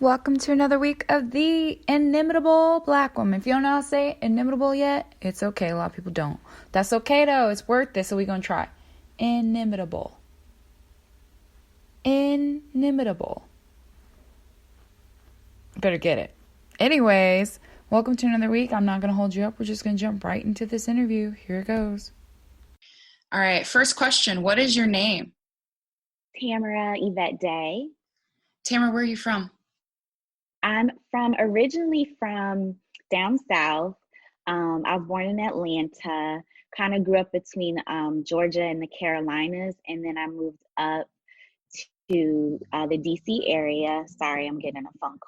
Welcome to another week of the inimitable Black woman. If you don't know how to say inimitable yet, it's okay. A lot of people don't. That's okay though. It's worth it, so we're going to try. Inimitable. Inimitable. Better get it. Anyways, welcome to another week. I'm not going to hold you up. We're just going to jump right into this interview. Here it goes. All right. First question. What is your name? Tamara Yvette Day. Tamara, where are you from? I'm originally from down south. I was born in Atlanta, kind of grew up between Georgia and the Carolinas, and then I moved up to the DC area. Sorry, I'm getting a phone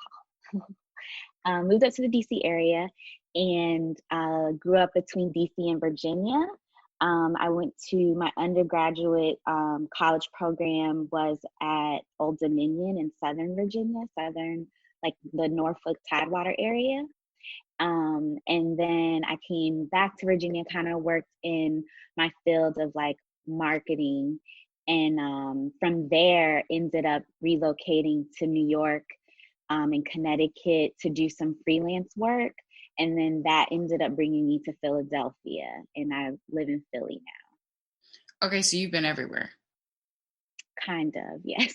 call. Moved up to the DC area and grew up between DC and Virginia. I went to my undergraduate college program was at Old Dominion in Southern Virginia, like the Norfolk Tidewater area. And then I came back to Virginia, kind of worked in my field of like marketing. And from there, ended up relocating to New York and Connecticut to do some freelance work. And then that ended up bringing me to Philadelphia, and I live in Philly now. Okay, so you've been everywhere. Kind of, yes.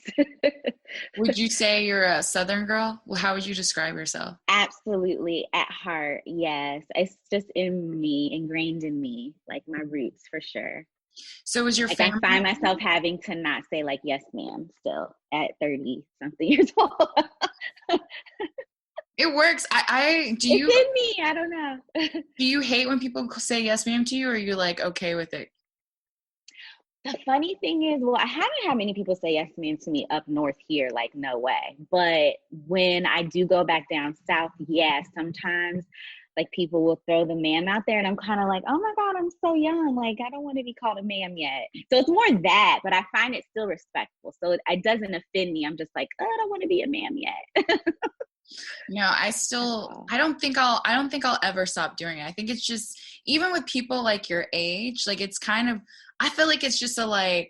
Would you say you're a Southern girl? Well, how would you describe yourself? Absolutely, at heart, yes. It's just in me, ingrained in me, like my roots for sure. So was your like family? I find myself having to not say like yes ma'am still at 30 something years old. It works. It's in me. I don't know. Do you hate when people say yes ma'am to you, or are you like okay with it? The funny thing is, well, I haven't had many people say yes ma'am to me up north here, like no way. But when I do go back down south, yeah, sometimes like people will throw the ma'am out there and I'm kind of like, oh my God, I'm so young. Like, I don't want to be called a ma'am yet. So it's more that, but I find it still respectful. So it doesn't offend me. I'm just like, oh, I don't want to be a ma'am yet. No, I don't think I'll ever stop doing it. I think it's just, even with people like your age, like it's kind of, I feel like it's just I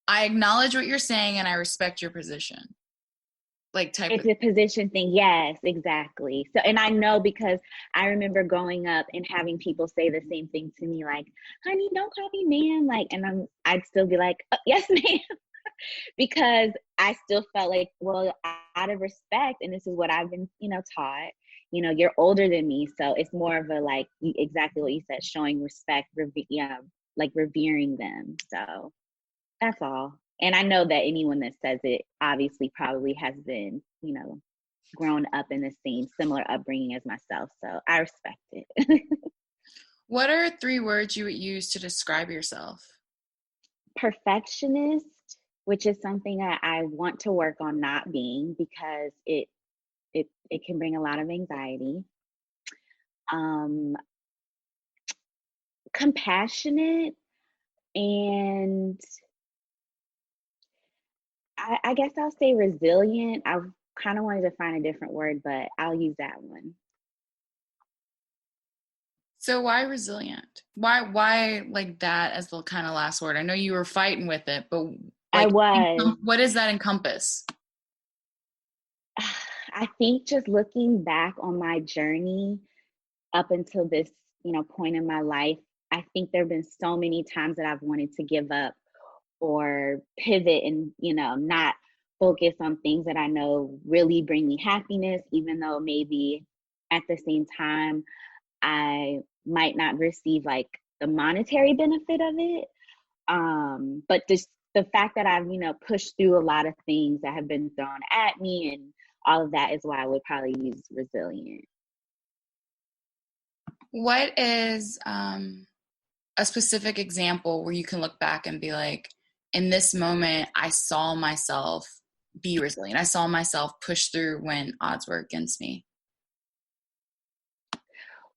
acknowledge what you're saying and I respect your position. It's a position thing. Yes, exactly. So, and I know because I remember growing up and having people say the same thing to me, like, honey, don't call me ma'am. Like, and I'd still be like, yes, ma'am. Because I still felt like, well, out of respect, and this is what I've been, taught, you're older than me. So it's more of a, like, exactly what you said, showing respect, like revering them. So that's all. And I know that anyone that says it obviously probably has been, grown up in the same similar upbringing as myself. So I respect it. What are 3 words you would use to describe yourself? Perfectionist, which is something I want to work on not being, because it can bring a lot of anxiety. Compassionate, and I guess I'll say resilient. I kind of wanted to find a different word, but I'll use that one. So why resilient? Why like that as the kind of last word? I know you were fighting with it, but I was. What does that encompass? I think just looking back on my journey up until this, point in my life, I think there have been so many times that I've wanted to give up or pivot and, not focus on things that I know really bring me happiness, even though maybe at the same time I might not receive like the monetary benefit of it. But just the fact that I've, pushed through a lot of things that have been thrown at me, and all of that is why I would probably use resilient. What is a specific example where you can look back and be like, in this moment, I saw myself be resilient. I saw myself push through when odds were against me?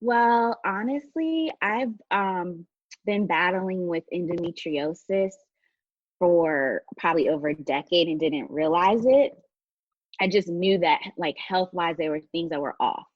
Well, honestly, I've been battling with endometriosis for probably over a decade and didn't realize it. I just knew that, like, health-wise, there were things that were off.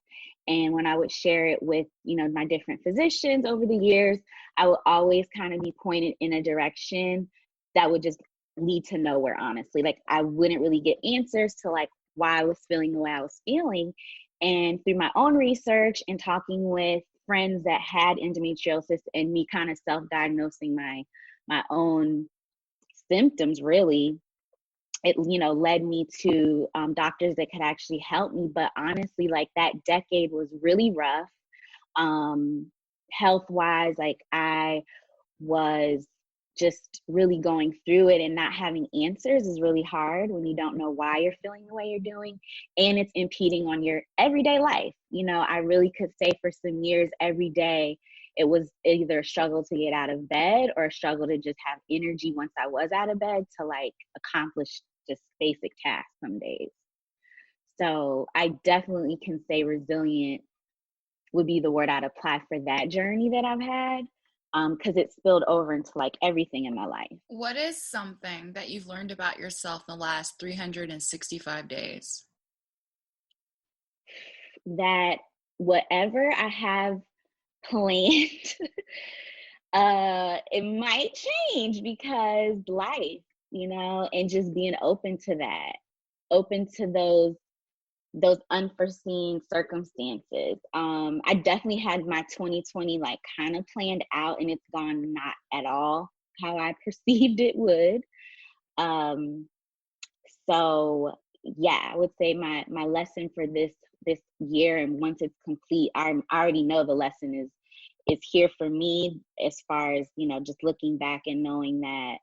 And when I would share it with, my different physicians over the years, I would always kind of be pointed in a direction that would just lead to nowhere, honestly. Like, I wouldn't really get answers to, like, why I was feeling the way I was feeling. And through my own research and talking with friends that had endometriosis and me kind of self-diagnosing my own symptoms, really, it led me to doctors that could actually help me. But honestly, like, that decade was really rough, health wise. Like, I was just really going through it, and not having answers is really hard when you don't know why you're feeling the way you're doing, and it's impeding on your everyday life. I really could say for some years, every day it was either a struggle to get out of bed or a struggle to just have energy once I was out of bed to like accomplish just basic tasks some days. So I definitely can say resilient would be the word I'd apply for that journey that I've had, because it spilled over into like everything in my life. What is something that you've learned about yourself in the last 365 days? That whatever I have planned, it might change because life, and just being open to that, open to those unforeseen circumstances. I definitely had my 2020 like kind of planned out, and it's gone not at all how I perceived it would. So yeah, I would say my lesson for this year, and once it's complete, I already know the lesson is here for me, as far as just looking back and knowing that,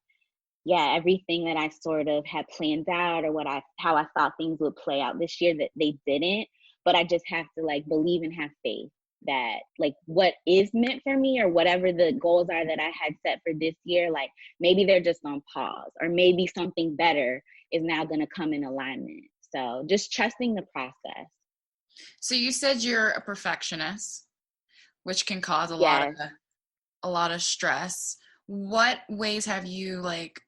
yeah, everything that I sort of had planned out, or how I thought things would play out this year, that they didn't. But I just have to like believe and have faith that like what is meant for me, or whatever the goals are that I had set for this year, like maybe they're just on pause, or maybe something better is now going to come in alignment. So just trusting the process. So you said you're a perfectionist, which can cause Yes. a lot of stress. What ways have you like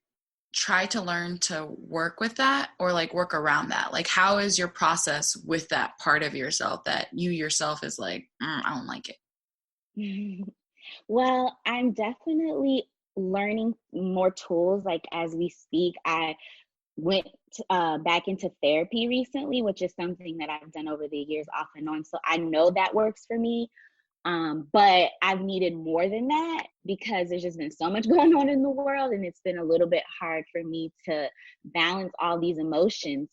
try to learn to work with that, or like work around that? Like, how is your process with that part of yourself that you yourself is like, I don't like it? Well, I'm definitely learning more tools like as we speak. I went back into therapy recently, which is something that I've done over the years off and on. So I know that works for me. But I've needed more than that, because there's just been so much going on in the world, and it's been a little bit hard for me to balance all these emotions.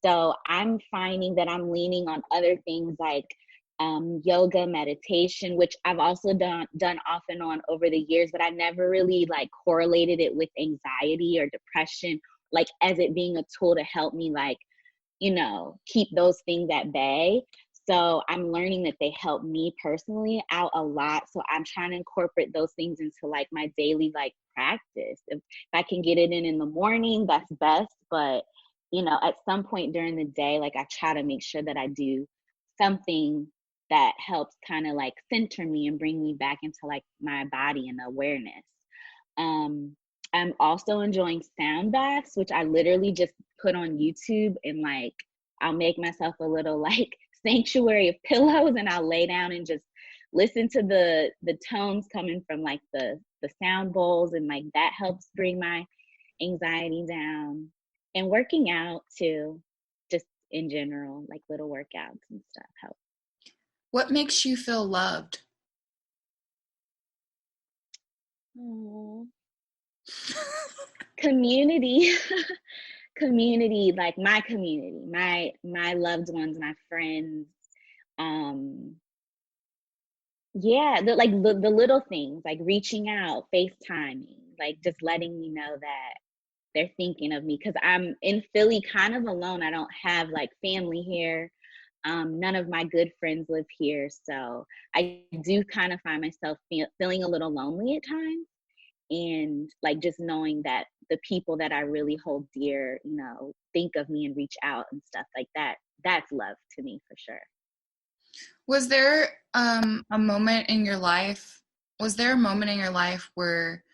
So I'm finding that I'm leaning on other things like yoga, meditation, which I've also done off and on over the years, but I never really like correlated it with anxiety or depression, like as it being a tool to help me like, keep those things at bay. So I'm learning that they help me personally out a lot. So I'm trying to incorporate those things into like my daily like practice. If I can get it in the morning, that's best. But at some point during the day, like I try to make sure that I do something that helps kind of like center me and bring me back into like my body and awareness. Um, I'm also enjoying sound baths, which I literally just put on YouTube, and like I'll make myself a little like sanctuary of pillows, and I'll lay down and just listen to the tones coming from like the sound bowls, and like that helps bring my anxiety down. And working out too, just in general, like little workouts and stuff help. What makes you feel loved? Aww. Community. Community, like my community, my loved ones, my friends. um yeah, the little things, like reaching out, FaceTiming, like just letting me know that they're thinking of me, because I'm in Philly kind of alone. I don't have like family here. None of my good friends live here, so I do kind of find myself feeling a little lonely at times. And like just knowing that the people that I really hold dear, think of me and reach out and stuff like that, that's love to me for sure. Was there a moment in your life? Was there a moment in your life where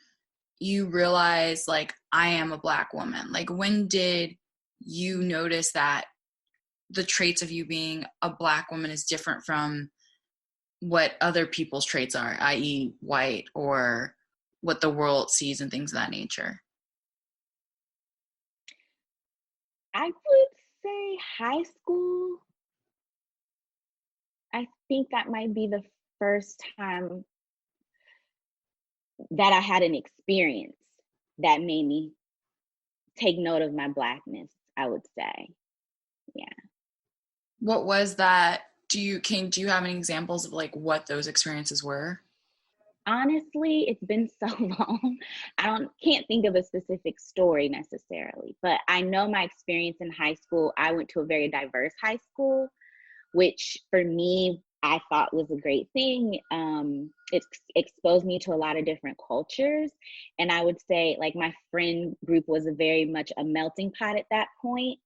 you realized, like, I am a Black woman? Like, when did you notice that the traits of you being a Black woman is different from what other people's traits are, i.e., white, or what the world sees and things of that nature? I would say high school. I think that might be the first time that I had an experience that made me take note of my blackness, I would say. Yeah. What was that? Do you have any examples of like what those experiences were? Honestly, it's been so long. Can't think of a specific story necessarily, but I know my experience in high school. I went to a very diverse high school, which for me I thought was a great thing. It exposed me to a lot of different cultures, and I would say like my friend group was a very much a melting pot at that point.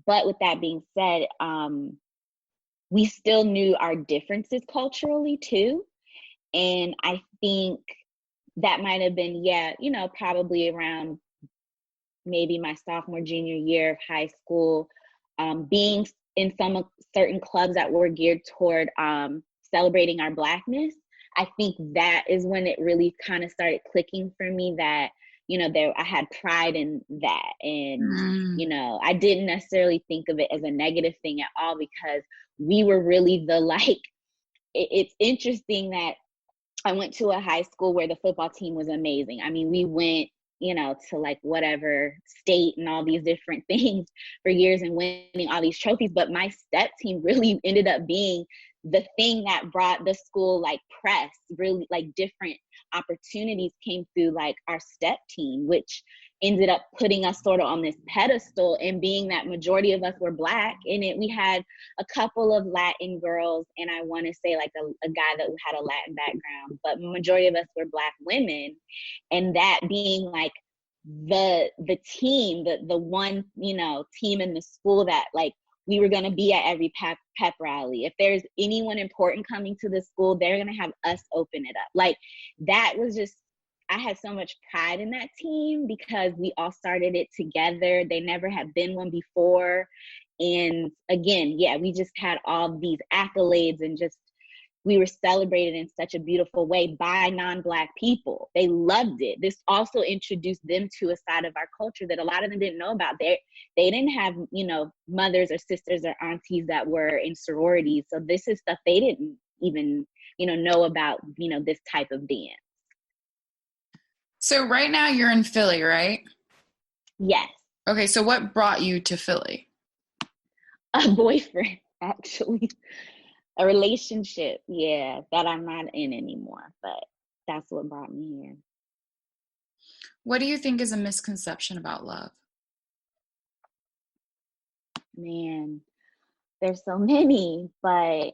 But with that being said, we still knew our differences culturally too. And I think that might have been, yeah, probably around maybe my sophomore, junior year of high school, being in some certain clubs that were geared toward celebrating our blackness. I think that is when it really kind of started clicking for me that, I had pride in that. And, I didn't necessarily think of it as a negative thing at all, because we were really it's interesting that I went to a high school where the football team was amazing. I mean, we went, to like whatever state and all these different things for years and winning all these trophies. But my step team really ended up being the thing that brought the school like press, really like different opportunities came through like our step team, which ended up putting us sort of on this pedestal, and being that majority of us were Black in it. We had a couple of Latin girls, and I want to say like a guy that had a Latin background, but majority of us were Black women. And that being like the team, the one, team in the school that like we were going to be at every pep rally. If there's anyone important coming to the school, they're going to have us open it up. Like that was just, I had so much pride in that team because we all started it together. They never had been one before. And again, yeah, we just had all these accolades, and just we were celebrated in such a beautiful way by non-Black people. They loved it. This also introduced them to a side of our culture that a lot of them didn't know about. They didn't have, mothers or sisters or aunties that were in sororities. So this is stuff they didn't even, know about, this type of dance. So right now you're in Philly, right? Yes. Okay, so what brought you to Philly? A boyfriend, actually. A relationship, yeah, that I'm not in anymore, but that's what brought me here. What do you think is a misconception about love? Man, there's so many, but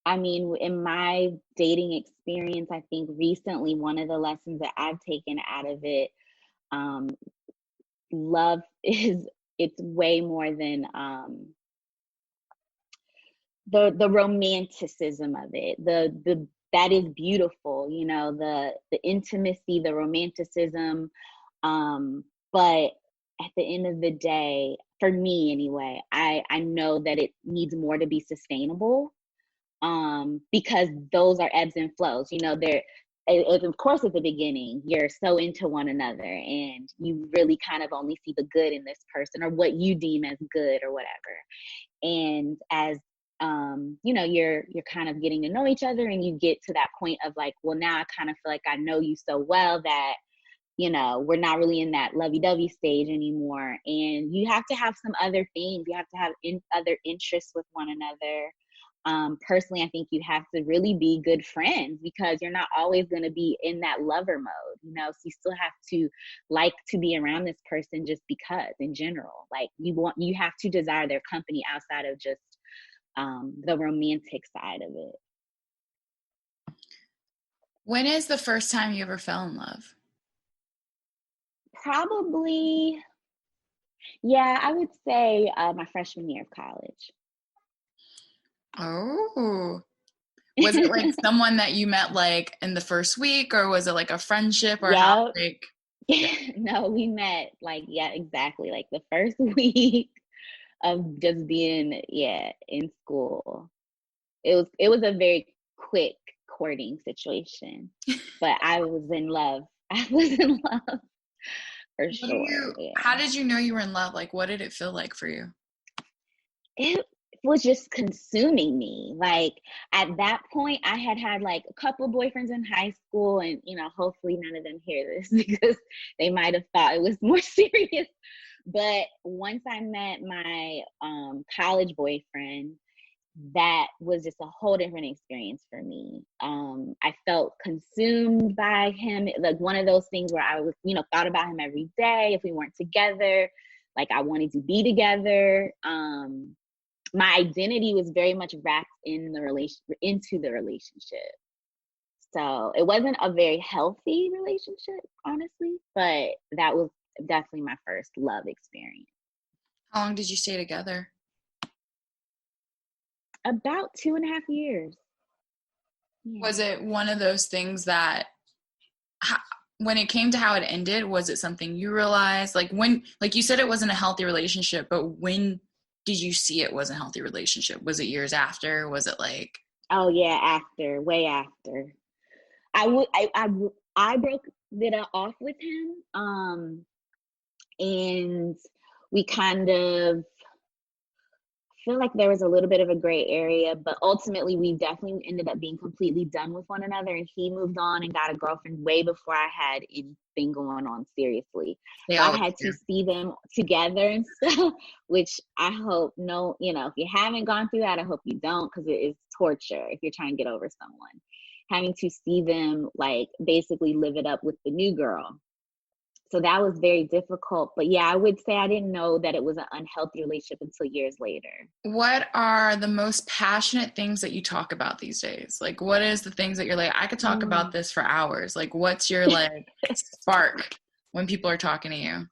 I mean, in my dating experience, I think recently one of the lessons that I've taken out of it, love it's way more than the romanticism of it. The that is beautiful, the intimacy, the romanticism. But at the end of the day, for me anyway, I know that it needs more to be sustainable, because those are ebbs and flows. Of course, at the beginning, you're so into one another and you really kind of only see the good in this person or what you deem as good or whatever. And as you're kind of getting to know each other, and you get to that point of like, well, now I kind of feel like I know you so well that we're not really in that lovey-dovey stage anymore. And you have to have some other things. You have to have other interests with one another. Personally, I think you have to really be good friends, because you're not always going to be in that lover mode, so you still have to like to be around this person just because, in general, like you have to desire their company outside of just the romantic side of it. When is the first time you ever fell in love? Probably, yeah, I would say my freshman year of college. Oh, was it like someone that you met like in the first week, or was it like a friendship, or how Yep. like? No, we met like, yeah, exactly, like the first week of just being, in school. It was a very quick courting situation, but I was in love. I was in love for sure. How Yeah. did you know you were in love? Like, what did it feel like for you? It was just consuming me. Like at that point, I had had like a couple boyfriends in high school, and hopefully none of them hear this because they might have thought it was more serious. But once I met my college boyfriend, that was just a whole different experience for me. I felt consumed by him, like one of those things where I was, thought about him every day. If we weren't together, like I wanted to be together. My identity was very much wrapped in into the relationship. So it wasn't a very healthy relationship, honestly, but that was definitely my first love experience. How long did you stay together? About 2.5 years. Yeah. Was it one of those things that, when it came to how it ended, was it something you realized? Like when, like you said, it wasn't a healthy relationship, but when did you see it was a healthy relationship? Was it years after? Was it like? Oh yeah, after, way after. I broke it off with him, and we kind of feel like there was a little bit of a gray area, but ultimately we definitely ended up being completely done with one another, and he moved on and got a girlfriend way before I had anything going on seriously. They So I always had do. to see them together and stuff, which I hope if you haven't gone through that, I hope you don't, because it is torture if you're trying to get over someone. Having to see them like basically live it up with the new girl. So that was very difficult. But yeah, I would say I didn't know that it was an unhealthy relationship until years later. What are the most passionate things that you talk about these days? Like, what is the things that you're like, I could talk about this for hours? Like, what's your like spark when people are talking to you?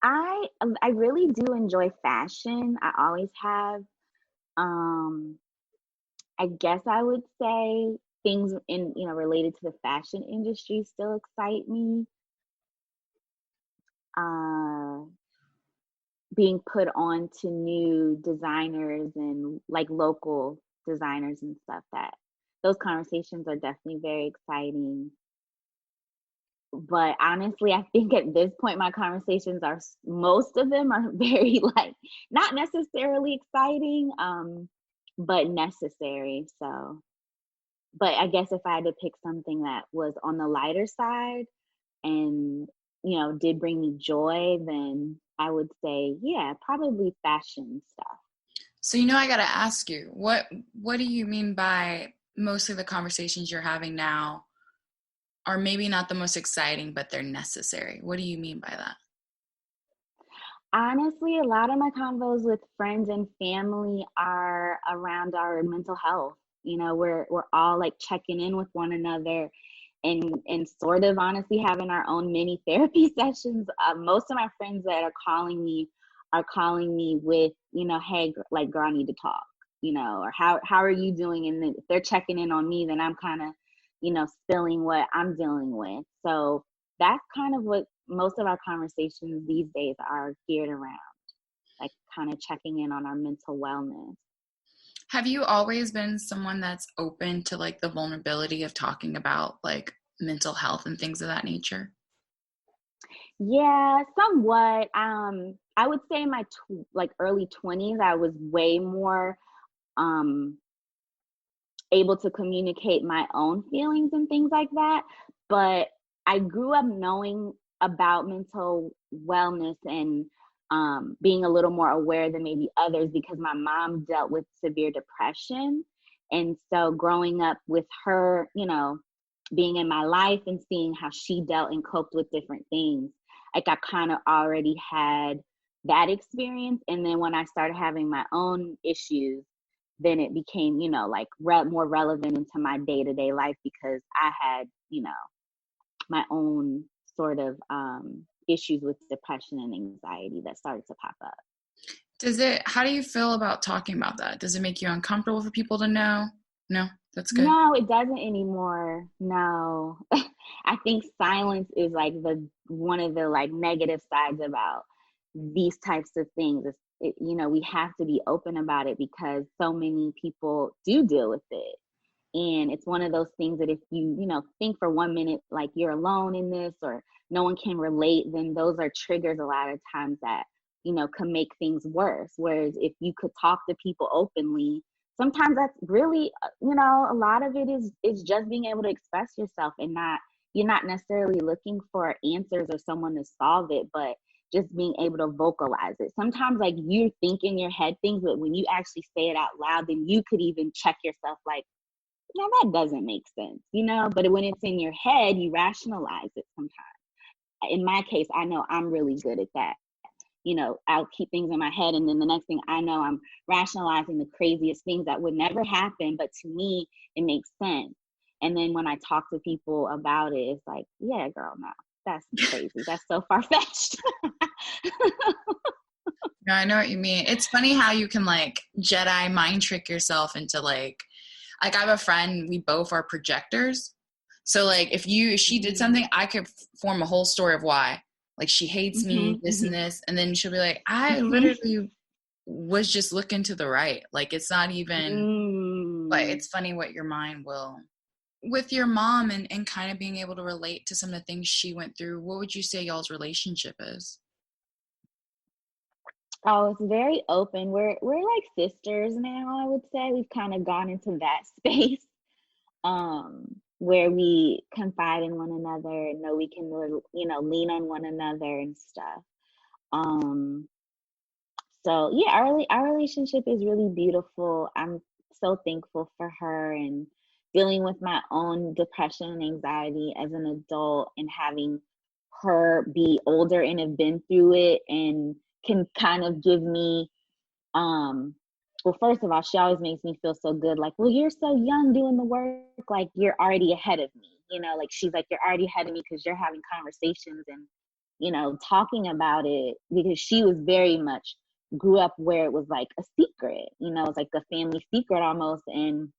I really do enjoy fashion. I always have. Um, I guess I would say things in related to the fashion industry still excite me. Uh, Being put on to new designers and like local designers and stuff, that those conversations are definitely very exciting. But honestly, I think at this point my conversations are, most of them are very like not necessarily exciting, but necessary. So, but I guess if I had to pick something that was on the lighter side and did bring me joy, then I would say, yeah, probably fashion stuff. So, I got to ask you, what do you mean by mostly the conversations you're having now are maybe not the most exciting, but they're necessary? What do you mean by that? Honestly, a lot of my convos with friends and family are around our mental health. We're all like checking in with one another and sort of honestly having our own mini therapy sessions. Most of my friends that are calling me with, hey, like, girl, I need to talk, or how are you doing? And then if they're checking in on me, then I'm kind of, spilling what I'm dealing with. So that's kind of what most of our conversations these days are geared around, like kind of checking in on our mental wellness. Have you always been someone that's open to like the vulnerability of talking about like mental health and things of that nature? Yeah, somewhat. I would say in my like early 20s, I was way more um able to communicate my own feelings and things like that. But I grew up knowing about mental wellness and being a little more aware than maybe others because my mom dealt with severe depression. And so growing up with her, being in my life and seeing how she dealt and coped with different things, like I kind of already had that experience. And then when I started having my own issues, then it became, like more relevant into my day-to-day life because I had, my own sort of issues with depression and anxiety that started to pop up. How do you feel about talking about that? Does it make you uncomfortable for people to know? No, that's good. No, it doesn't anymore. No. I think silence is like one of the like negative sides about these types of things. We have to be open about it because so many people do deal with it. And it's one of those things that if you, you know, think for 1 minute like you're alone in this or no one can relate, then those are triggers a lot of times that, you know, can make things worse. Whereas if you could talk to people openly, sometimes that's really, you know, a lot of it is just being able to express yourself and not, you're not necessarily looking for answers or someone to solve it, but just being able to vocalize it. Sometimes like you think in your head things, but when you actually say it out loud, then you could even check yourself like, now that doesn't make sense, you know? But when it's in your head, you rationalize it sometimes. In my case, I know I'm really good at that. You know, I'll keep things in my head, and then the next thing I know, I'm rationalizing the craziest things that would never happen, but to me, it makes sense. And then when I talk to people about it, it's like, yeah, girl, no, that's crazy. That's so far-fetched. No, I know what you mean. It's funny how you can like Jedi mind trick yourself into like I have a friend, we both are projectors. So like if she did something, I could form a whole story of why. Like she hates me, this and this, and then she'll be like, I literally was just looking to the right. Like it's not even but it's funny what your mind will. With your mom and kind of being able to relate to some of the things she went through, what would you say y'all's relationship is? Oh, it's very open. We're like sisters now, I would say. We've kind of gone into that space where we confide in one another and know we can, you know, lean on one another and stuff. Um, so yeah, our relationship is really beautiful. I'm so thankful for her and dealing with my own depression and anxiety as an adult and having her be older and have been through it and can kind of give me well, first of all, she always makes me feel so good. Like, well, you're so young doing the work. Like, you're already ahead of me. You know, like she's like, you're already ahead of me because you're having conversations and, you know, talking about it because she was very much grew up where it was like a secret, you know, it's like a family secret almost. And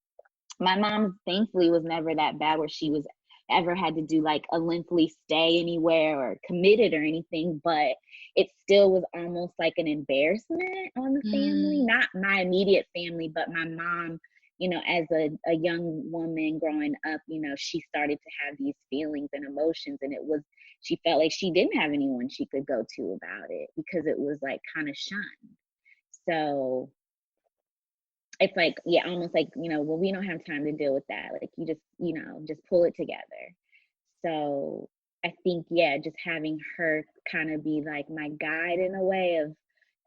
my mom thankfully was never that bad where she was ever had to do like a lengthy stay anywhere or committed or anything, but it still was almost like an embarrassment on the family, not my immediate family, but my mom, you know, as a young woman growing up, you know, she started to have these feelings and emotions, and it was, she felt like she didn't have anyone she could go to about it because it was like kind of shunned. So it's like, yeah, almost like, you know, well, we don't have time to deal with that. Like you just, you know, just pull it together. So I think, yeah, just having her kind of be like my guide in a way of,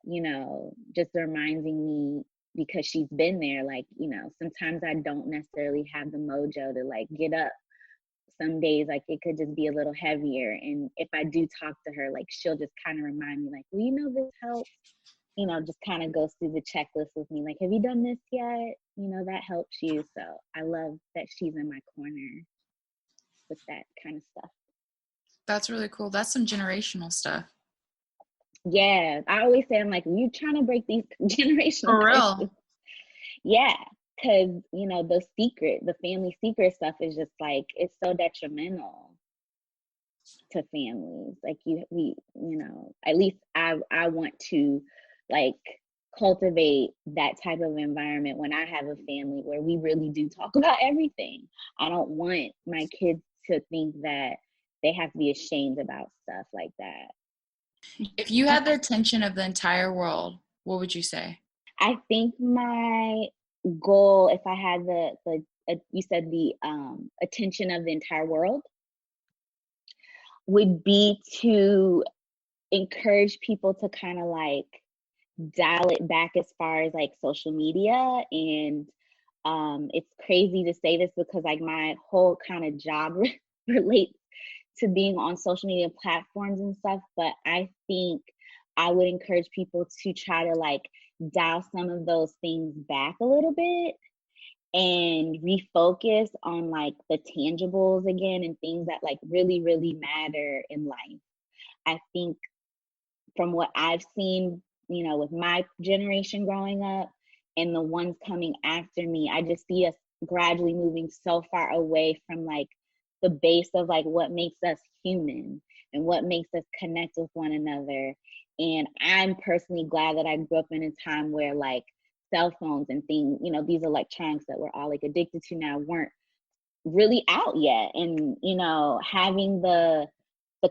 you know, just reminding me because she's been there, like, you know, sometimes I don't necessarily have the mojo to like get up. Some days, like, it could just be a little heavier. And if I do talk to her, like, she'll just kind of remind me, like, well, you know, this helps, you know, just kind of goes through the checklist with me. Like, have you done this yet? You know, that helps you. So I love that she's in my corner with that kind of stuff. That's really cool. That's some generational stuff. Yeah. I always say, I'm like, you trying to break these generational For curses. real. Yeah. Cause, you know, the family secret stuff is just like, it's so detrimental to families. Like we, you know, at least I want to like cultivate that type of environment when I have a family where we really do talk about everything. I don't want my kids to think that they have to be ashamed about stuff like that. If you had the attention of the entire world, what would you say? I think my goal, if I had you said the attention of the entire world, would be to encourage people to kind of like dial it back as far as like social media. And it's crazy to say this because like my whole kind of job relates to being on social media platforms and stuff, but I think I would encourage people to try to like dial some of those things back a little bit and refocus on like the tangibles again and things that like really really matter in life. I think from what I've seen, you know, with my generation growing up and the ones coming after me, I just see us gradually moving so far away from like the base of like what makes us human and what makes us connect with one another. And I'm personally glad that I grew up in a time where like cell phones and things, these electronics that we're all like addicted to now weren't really out yet. And, having the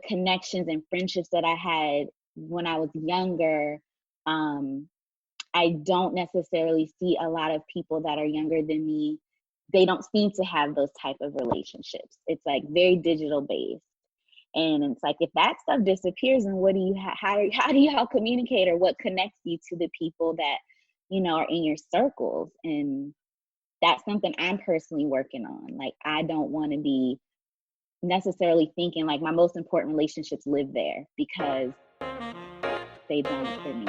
connections and friendships that I had when I was younger, I don't necessarily see a lot of people that are younger than me. They don't seem to have those type of relationships. It's like very digital based. And it's like, if that stuff disappears, then what do you how do you all communicate, or what connects you to the people that, are in your circles? And that's something I'm personally working on. Like, I don't want to be necessarily thinking like my most important relationships live there, because they don't for me.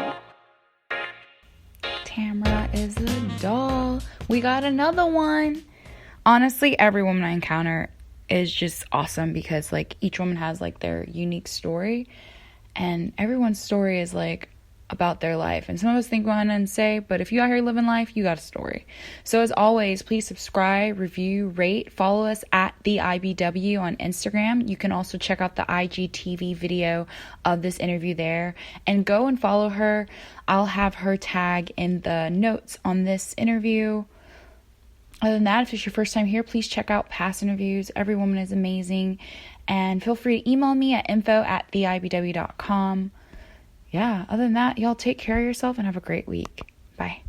Tamara is a doll. We got another one. Honestly, every woman I encounter is just awesome, because like each woman has like their unique story, and everyone's story is like about their life. And some of us think one and say, but if you out here living life, you got a story. So as always, please subscribe, review, rate, follow us at the IBW on Instagram. You can also check out the IGTV video of this interview there, and go and follow her. I'll have her tag in the notes on this interview. Other than that, if it's your first time here, please check out past interviews. Every woman is amazing. And feel free to email me at info@theibw.com. Yeah, other than that, y'all take care of yourself and have a great week. Bye.